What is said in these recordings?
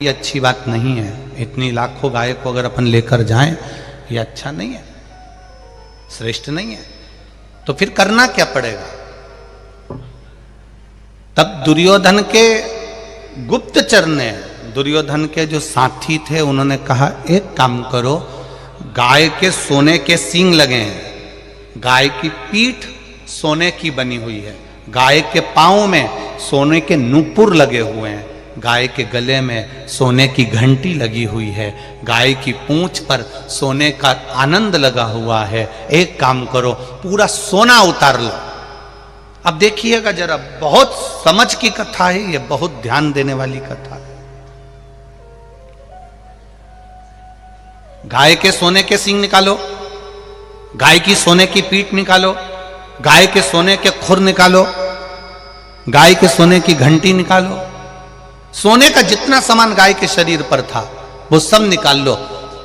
ये अच्छी बात नहीं है। इतनी लाखों गाय को अगर अपन लेकर जाएं, ये अच्छा नहीं है, श्रेष्ठ नहीं है। तो फिर करना क्या पड़ेगा? तब दुर्योधन के गुप्तचर ने, दुर्योधन के जो साथी थे, उन्होंने कहा एक काम करो, गाय के सोने के सींग लगे हैं, गाय की पीठ सोने की बनी हुई है, गाय के पांव में सोने के नूपुर लगे हुए हैं, गाय के गले में सोने की घंटी लगी हुई है, गाय की पूंछ पर सोने का आनंद लगा हुआ है। एक काम करो, पूरा सोना उतार लो। अब देखिएगा जरा, बहुत समझ की कथा है ये, बहुत ध्यान देने वाली कथा है। गाय के सोने के सींग निकालो, गाय की सोने की पीठ निकालो, गाय के सोने के खुर निकालो, गाय के सोने की घंटी निकालो, सोने का जितना सामान गाय के शरीर पर था वो सब निकाल लो।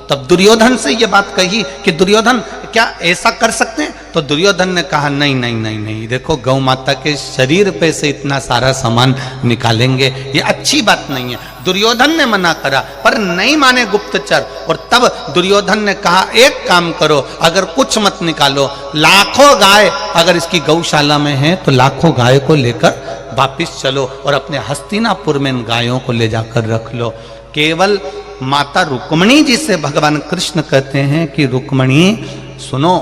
तब दुर्योधन से ये बात कही कि दुर्योधन क्या ऐसा कर सकते हैं? तो दुर्योधन ने कहा नहीं नहीं नहीं नहीं, देखो गौ माता के शरीर पे से इतना सारा सामान निकालेंगे, ये अच्छी बात नहीं है। दुर्योधन ने मना करा, पर नहीं माने गुप्तचर। और तब दुर्योधन ने कहा एक काम करो, अगर कुछ मत निकालो, लाखों गाय अगर इसकी गौशाला में है तो लाखों गाय को लेकर वापिस चलो और अपने हस्तिनापुर में इन गायों को ले जाकर रख लो। केवल माता रुक्मणी जी से भगवान कृष्ण कहते हैं कि रुक्मणी सुनो,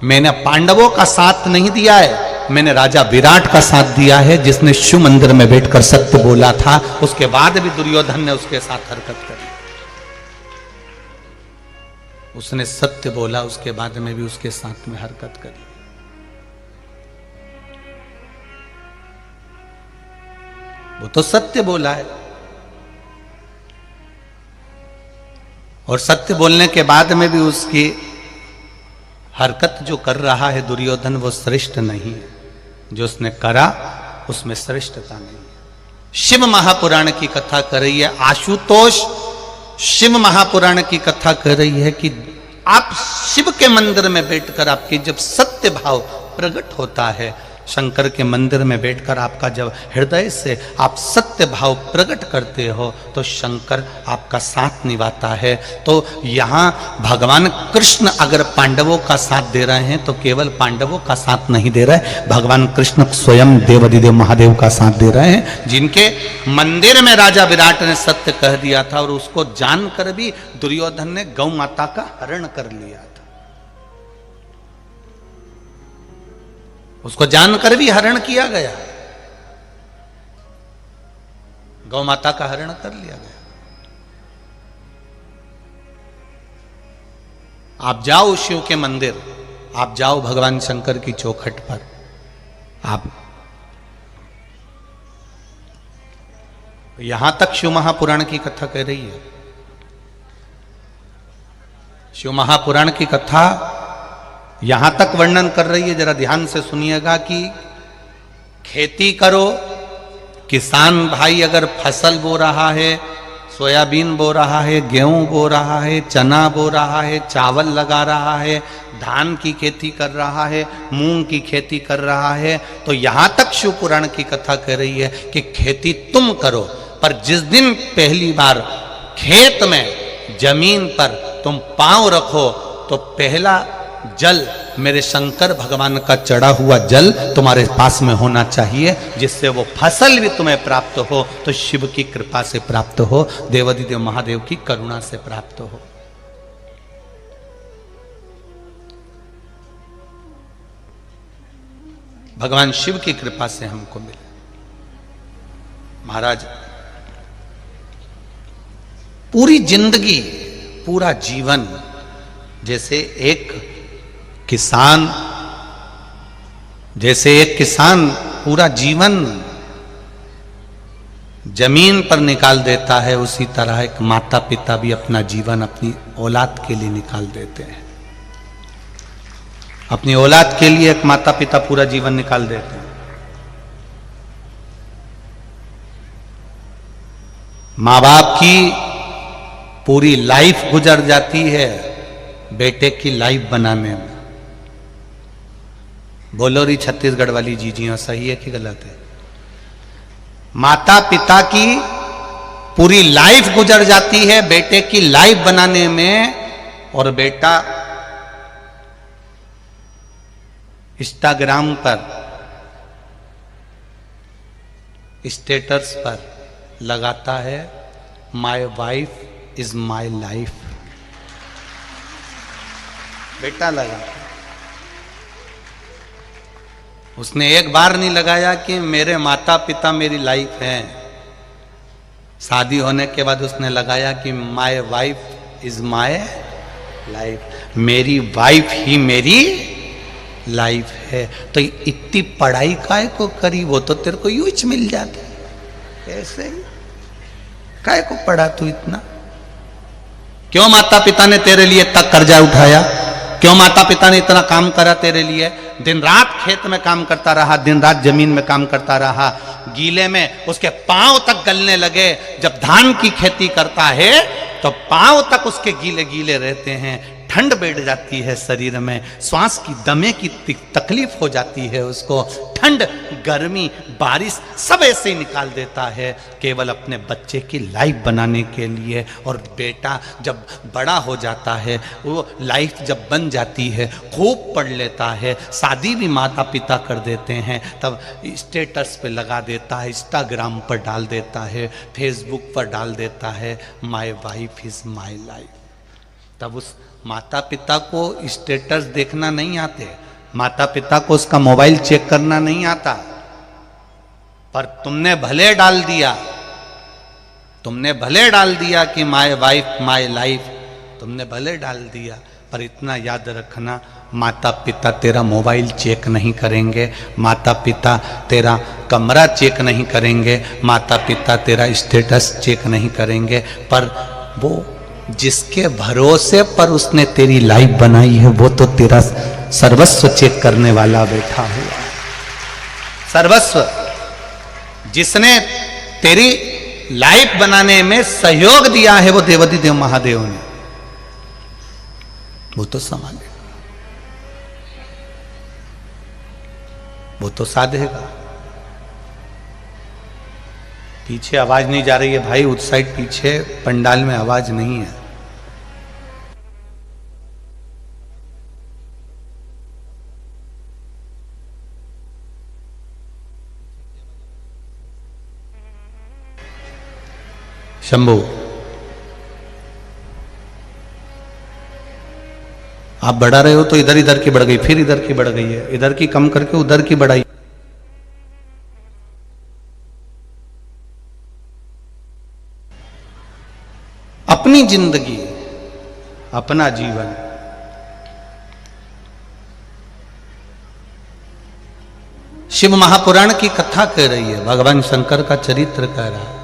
मैंने पांडवों का साथ नहीं दिया है, मैंने राजा विराट का साथ दिया है, जिसने शिव मंदिर में बैठकर सत्य बोला था। उसके बाद भी दुर्योधन ने उसके साथ हरकत करी, उसने सत्य बोला, उसके बाद में भी उसके साथ में हरकत करी। वो तो सत्य बोला है, और सत्य बोलने के बाद में भी उसकी हरकत जो कर रहा है दुर्योधन, वो श्रेष्ठ नहीं है। जो उसने करा उसमें श्रेष्ठता नहीं है। शिव महापुराण की कथा कर रही है, आशुतोष शिव महापुराण की कथा कर रही है कि आप शिव के मंदिर में बैठकर आपकी जब सत्य भाव प्रकट होता है, शंकर के मंदिर में बैठकर आपका जब हृदय से आप सत्य भाव प्रकट करते हो, तो शंकर आपका साथ निभाता है। तो यहाँ भगवान कृष्ण अगर पांडवों का साथ दे रहे हैं तो केवल पांडवों का साथ नहीं दे रहे, भगवान कृष्ण स्वयं देवाधिदेव महादेव का साथ दे रहे हैं, जिनके मंदिर में राजा विराट ने सत्य कह दिया था और उसको जानकर भी दुर्योधन ने गौ माता का हरण कर लिया था। उसको जानकर भी हरण किया गया, गौ माता का हरण कर लिया गया। आप जाओ शिव के मंदिर, आप जाओ भगवान शंकर की चौखट पर, आप यहां तक शिव महापुराण की कथा कह रही है। शिव महापुराण की कथा यहां तक वर्णन कर रही है, जरा ध्यान से सुनिएगा कि खेती करो, किसान भाई अगर फसल बो रहा है, सोयाबीन बो रहा है, गेहूं बो रहा है, चना बो रहा है, चावल लगा रहा है, धान की खेती कर रहा है, मूंग की खेती कर रहा है, तो यहां तक शिव पुराण की कथा कह रही है कि खेती तुम करो, पर जिस दिन पहली बार खेत में जमीन पर तुम पांव रखो तो पहला जल मेरे शंकर भगवान का चढ़ा हुआ जल तुम्हारे पास में होना चाहिए, जिससे वो फसल भी तुम्हें प्राप्त हो तो शिव की कृपा से प्राप्त हो, देवाधिदेव महादेव की करुणा से प्राप्त हो। भगवान शिव की कृपा से हमको मिले। महाराज पूरी जिंदगी, पूरा जीवन, जैसे एक किसान पूरा जीवन जमीन पर निकाल देता है, उसी तरह एक माता पिता भी अपना जीवन अपनी औलाद के लिए निकाल देते हैं। अपनी औलाद के लिए एक माता पिता पूरा जीवन निकाल देते हैं। माँ बाप की पूरी लाइफ गुजर जाती है बेटे की लाइफ बनाने में। बोलो री छत्तीसगढ़ वाली जीजियां सही है कि गलत है? माता पिता की पूरी लाइफ गुजर जाती है बेटे की लाइफ बनाने में, और बेटा इंस्टाग्राम पर स्टेटस पर लगाता है my wife is my life. बेटा लगा, उसने एक बार नहीं लगाया कि मेरे माता पिता मेरी लाइफ हैं। शादी होने के बाद उसने लगाया कि my wife is my life, मेरी वाइफ ही मेरी लाइफ है। तो इतनी पढ़ाई काय को करी, वो तो तेरे को यूं ही मिल जाता। ऐसे ही काय को पढ़ा तू इतना? क्यों माता पिता ने तेरे लिए इतना कर्जा उठाया? क्यों माता पिता ने इतना काम करा तेरे लिए? दिन रात खेत में काम करता रहा, दिन रात जमीन में काम करता रहा, गीले में उसके पांव तक गलने लगे। जब धान की खेती करता है तो पांव तक उसके गीले गीले रहते हैं, ठंड बैठ जाती है शरीर में, श्वास की दमे की तकलीफ हो जाती है उसको। ठंड, गर्मी, बारिश सब ऐसे ही निकाल देता है केवल अपने बच्चे की लाइफ बनाने के लिए। और बेटा जब बड़ा हो जाता है, वो लाइफ जब बन जाती है, खूब पढ़ लेता है, शादी भी माता पिता कर देते हैं, तब स्टेटस पे लगा देता है, इंस्टाग्राम पर डाल देता है, फेसबुक पर डाल देता है my wife is my life. तब उस माता पिता को स्टेटस देखना नहीं आते, माता पिता को उसका मोबाइल चेक करना नहीं आता, पर तुमने भले डाल दिया, तुमने भले डाल दिया कि माय वाइफ माय लाइफ, तुमने भले डाल दिया, पर इतना याद रखना माता पिता तेरा मोबाइल चेक नहीं करेंगे, माता पिता तेरा कमरा चेक नहीं करेंगे, माता पिता तेरा स्टेटस चेक नहीं करेंगे, पर वो जिसके भरोसे पर उसने तेरी लाइफ बनाई है वो तो तेरा सर्वस्व चेक करने वाला बैठा हुआ। सर्वस्व जिसने तेरी लाइफ बनाने में सहयोग दिया है वो देवाधिदेव देव महादेव ने, वो तो संभालेगा, वो तो साधेगा। पीछे आवाज नहीं जा रही है भाई, उस साइड पीछे पंडाल में आवाज नहीं है। शंभू, आप बढ़ा रहे हो तो इधर इधर की बढ़ गई, फिर इधर की बढ़ गई है, इधर की कम करके उधर की बढ़ाई। अपनी जिंदगी, अपना जीवन, शिव महापुराण की कथा कह रही है, भगवान शंकर का चरित्र कह रहा है,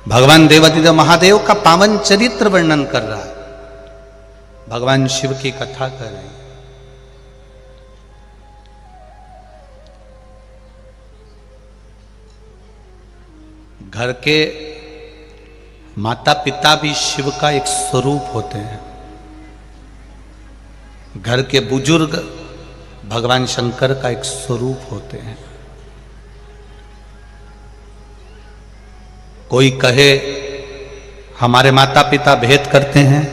भगवान देवाधिदेव महादेव का पावन चरित्र वर्णन कर रहा है, भगवान शिव की कथा कर रही है। घर के माता पिता भी शिव का एक स्वरूप होते हैं, घर के बुजुर्ग भगवान शंकर का एक स्वरूप होते हैं। कोई कहे हमारे माता पिता भेद करते हैं,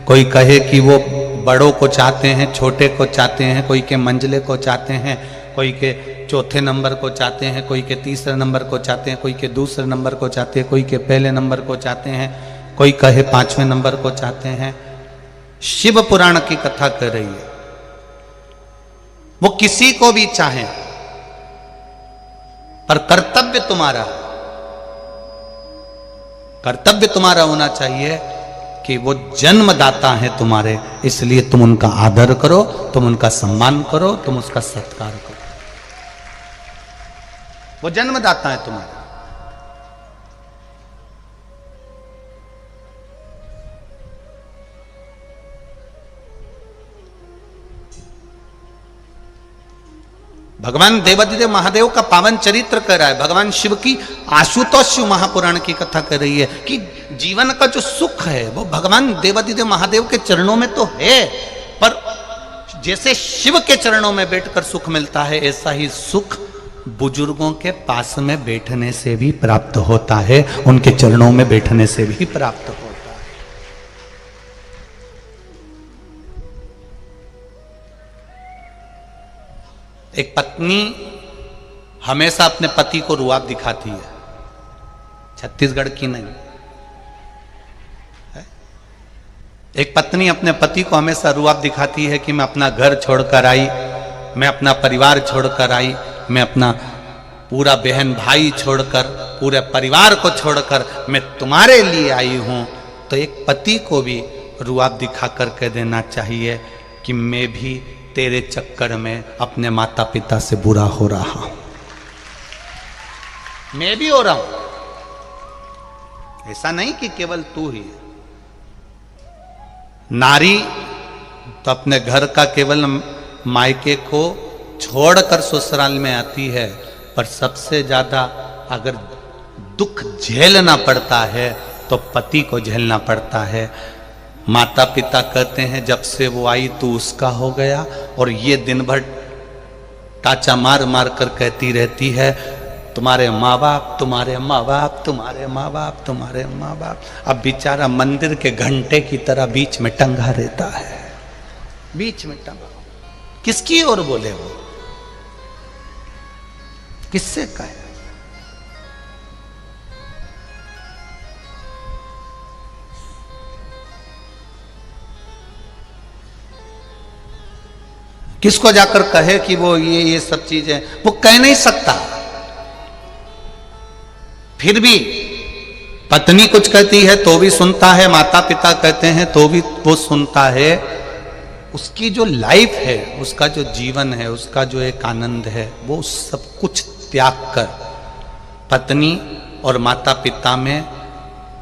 कोई कहे कि वो बड़ों को चाहते हैं, छोटे को चाहते हैं, कोई के मंझले को चाहते हैं, कोई के चौथे नंबर को चाहते हैं, कोई के तीसरे नंबर को चाहते हैं, कोई के दूसरे नंबर को चाहते हैं, कोई के पहले नंबर को चाहते हैं, कोई कहे पांचवें नंबर को चाहते हैं। शिव पुराण की कथा कर रही है, वो किसी को भी चाहे, पर कर्तव्य तुम्हारा होना चाहिए कि वो जन्मदाता है तुम्हारे, इसलिए तुम उनका आदर करो, तुम उनका सम्मान करो, तुम उसका सत्कार करो। वो जन्मदाता है तुम्हारे। भगवान देवाधिदेव महादेव का पावन चरित्र कर रहा है, भगवान शिव की आशुतोष शिव महापुराण की कथा कर रही है कि जीवन का जो सुख है वो भगवान देवाधिदेव महादेव के चरणों में तो है, पर जैसे शिव के चरणों में बैठकर सुख मिलता है, ऐसा ही सुख बुजुर्गों के पास में बैठने से भी प्राप्त होता है, उनके चरणों में बैठने से भी प्राप्त होता है। एक पत्नी हमेशा अपने पति को रुआब दिखाती है, छत्तीसगढ़ की नहीं है? एक पत्नी अपने पति को हमेशा रुआब दिखाती है कि मैं अपना घर छोड़कर आई, मैं अपना परिवार छोड़कर आई, मैं अपना पूरा बहन भाई छोड़कर, पूरे परिवार को छोड़कर मैं तुम्हारे लिए आई हूं। तो एक पति को भी रुआब दिखा कर कह देना चाहिए कि मैं भी तेरे चक्कर में अपने माता पिता से बुरा हो रहा हूं, मैं भी हो रहा हूं। ऐसा नहीं कि केवल तू ही है। नारी तो अपने घर का केवल मायके को छोड़कर ससुराल में आती है, पर सबसे ज्यादा अगर दुख झेलना पड़ता है तो पति को झेलना पड़ता है। माता पिता कहते हैं जब से वो आई तो उसका हो गया, और ये दिन भर टाचा मार मार कर कहती रहती है तुम्हारे माँ बाप, तुम्हारे माँ बाप, तुम्हारे माँ बाप, तुम्हारे माँ बाप। अब बेचारा मंदिर के घंटे की तरह बीच में टंगा रहता है, बीच में टंगा। किसकी ओर बोले वो, किससे कहे? किसको जाकर कहे कि वो ये सब चीजें, वो कह नहीं सकता। फिर भी पत्नी कुछ कहती है तो भी सुनता है, माता पिता कहते हैं तो भी वो सुनता है। उसकी जो लाइफ है, उसका जो जीवन है, उसका जो एक आनंद है, वो सब कुछ त्याग कर पत्नी और माता पिता में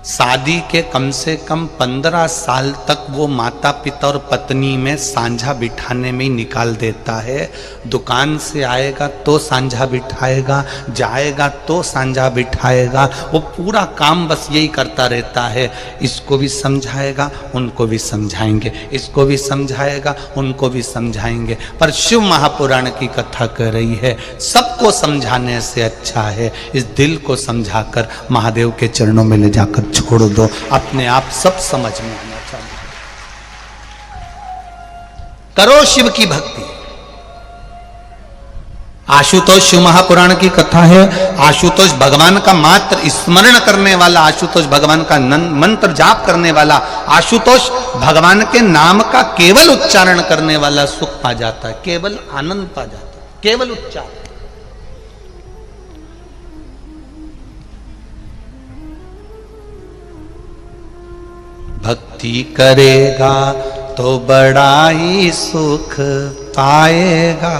शादी के कम से कम 15 साल तक वो माता पिता और पत्नी में सांझा बिठाने में ही निकाल देता है। दुकान से आएगा तो सांझा बिठाएगा, जाएगा तो सांझा बिठाएगा, वो पूरा काम बस यही करता रहता है। इसको भी समझाएगा, उनको भी समझाएंगे, इसको भी समझाएगा, उनको भी समझाएंगे। पर शिव महापुराण की कथा कह रही है सबको समझाने से अच्छा है इस दिल को समझाकर महादेव के चरणों में ले जाकर छोड़ दो, अपने आप सब समझ में आना चाहिए। करो शिव की भक्ति। आशुतोष शिव महापुराण की कथा है। आशुतोष भगवान का मात्र स्मरण करने वाला, आशुतोष भगवान का मंत्र जाप करने वाला, आशुतोष भगवान के नाम का केवल उच्चारण करने वाला सुख पा जाता है, केवल आनंद पा जाता है, केवल उच्चारण। भक्ति करेगा तो बड़ा ही सुख पाएगा,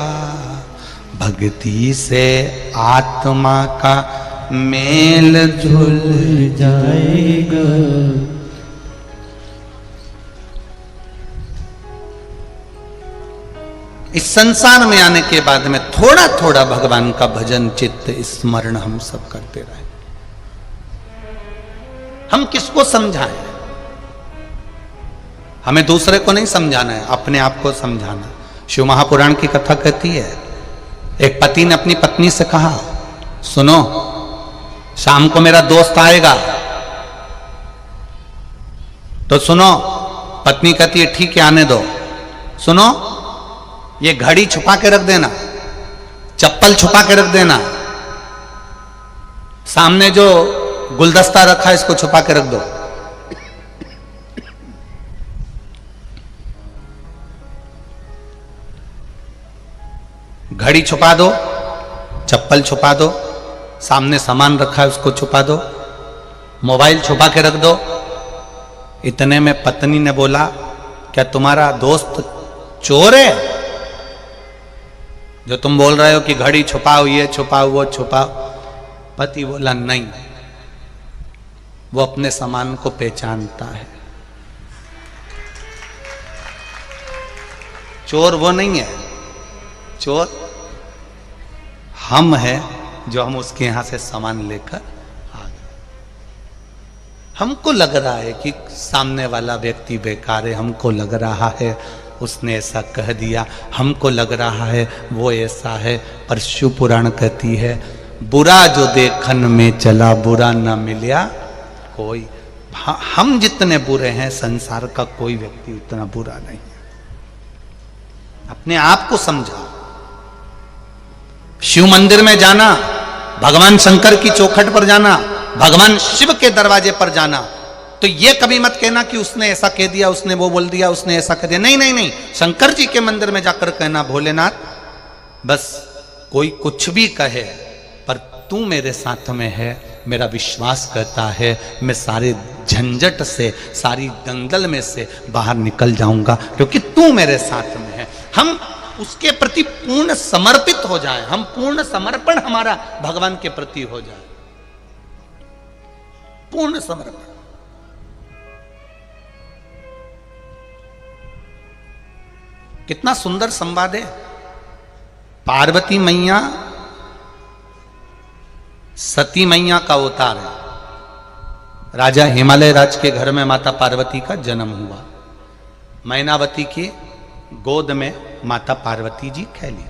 भक्ति से आत्मा का मेल जुल जाएगा। इस संसार में आने के बाद में थोड़ा थोड़ा भगवान का भजन चित्त स्मरण हम सब करते रहे। हम किसको समझाएं? हमें दूसरे को नहीं समझाना है, अपने आप को समझाना। शिव महापुराण की कथा कहती है एक पति ने अपनी पत्नी से कहा सुनो शाम को मेरा दोस्त आएगा तो सुनो। पत्नी कहती है ठीक है आने दो। सुनो ये घड़ी छुपा के रख देना, चप्पल छुपा के रख देना, सामने जो गुलदस्ता रखा है इसको छुपा के रख दो। घड़ी छुपा दो, चप्पल छुपा दो, सामने सामान रखा है उसको छुपा दो, मोबाइल छुपा के रख दो। इतने में पत्नी ने बोला क्या तुम्हारा दोस्त चोर है जो तुम बोल रहे हो कि घड़ी छुपाओ, ये छुपाओ, वो छुपाओ? पति बोला नहीं, वो अपने सामान को पहचानता है, चोर वो नहीं है, चोर हम हैं जो हम उसके यहां से सामान लेकर आ गए। हमको लग रहा है कि सामने वाला व्यक्ति बेकार है, हमको लग रहा है उसने ऐसा कह दिया, हमको लग रहा है वो ऐसा है, पर शिव पुराण कहती है बुरा जो देखन में चला बुरा न मिला कोई। हम जितने बुरे हैं संसार का कोई व्यक्ति उतना बुरा नहीं है। अपने आप को समझा। शिव मंदिर में जाना, भगवान शंकर की चौखट पर जाना, भगवान शिव के दरवाजे पर जाना, तो ये कभी मत कहना कि उसने ऐसा कह दिया, उसने वो बोल दिया, उसने ऐसा कह दिया। नहीं नहीं नहीं, शंकर जी के मंदिर में जाकर कहना भोलेनाथ बस कोई कुछ भी कहे पर तू मेरे साथ में है, मेरा विश्वास करता है मैं सारे झंझट से, सारी दंगल में से बाहर निकल जाऊंगा क्योंकि तू मेरे साथ में है। हम उसके प्रति पूर्ण समर्पित हो जाए, हम पूर्ण समर्पण हमारा भगवान के प्रति हो जाए, पूर्ण समर्पण। कितना सुंदर संवाद है। पार्वती मैया सती मैया का अवतार है। राजा हिमालय राज के घर में माता पार्वती का जन्म हुआ। मैनावती की गोद में माता पार्वती जी खेली।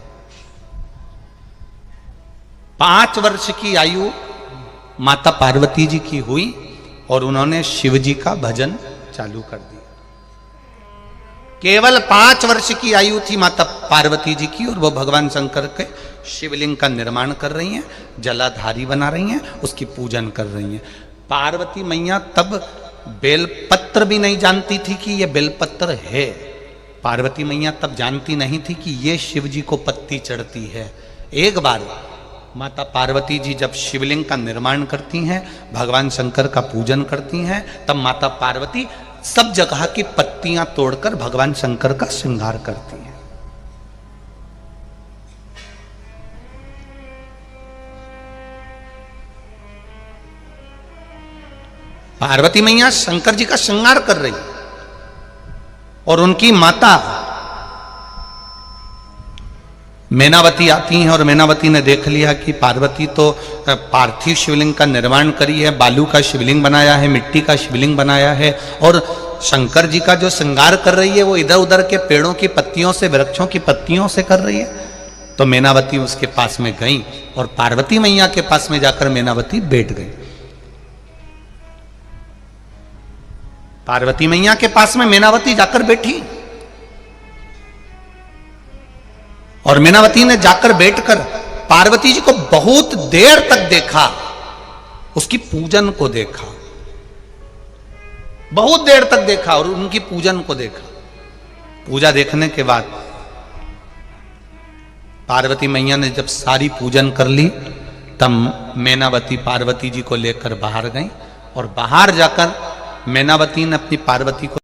5 वर्ष की आयु माता पार्वती जी की हुई और उन्होंने शिव जी का भजन चालू कर दिया। केवल 5 वर्ष की आयु थी माता पार्वती जी की और वो भगवान शंकर के शिवलिंग का निर्माण कर रही हैं, जलाधारी बना रही हैं, उसकी पूजन कर रही हैं। पार्वती मैया तब बेलपत्र भी नहीं जानती थी कि ये बेलपत्र है। पार्वती मैया तब जानती नहीं थी कि ये शिव जी को पत्ती चढ़ती है। एक बार माता पार्वती जी जब शिवलिंग का निर्माण करती हैं, भगवान शंकर का पूजन करती हैं, तब माता पार्वती सब जगह की पत्तियां तोड़कर भगवान शंकर का श्रृंगार करती हैं। पार्वती मैया शंकर जी का श्रृंगार कर रही और उनकी माता मैनावती आती हैं और मैनावती ने देख लिया कि पार्वती तो पार्थिव शिवलिंग का निर्माण करी है, बालू का शिवलिंग बनाया है, मिट्टी का शिवलिंग बनाया है और शंकर जी का जो श्रृंगार कर रही है वो इधर उधर के पेड़ों की पत्तियों से, वृक्षों की पत्तियों से कर रही है। तो मैनावती उसके पास में गई और पार्वती मैया के पास में जाकर मैनावती बैठ गई। पार्वती मैया के पास में मैनावती जाकर बैठी और मैनावती ने जाकर बैठकर पार्वती जी को बहुत देर तक देखा, उसकी पूजन को देखा, बहुत देर तक देखा और उनकी पूजन को देखा। पूजा देखने के बाद पार्वती मैया ने जब सारी पूजन कर ली तब मैनावती पार्वती जी को लेकर बाहर गई और बाहर जाकर मैनावती ने अपनी पार्वती को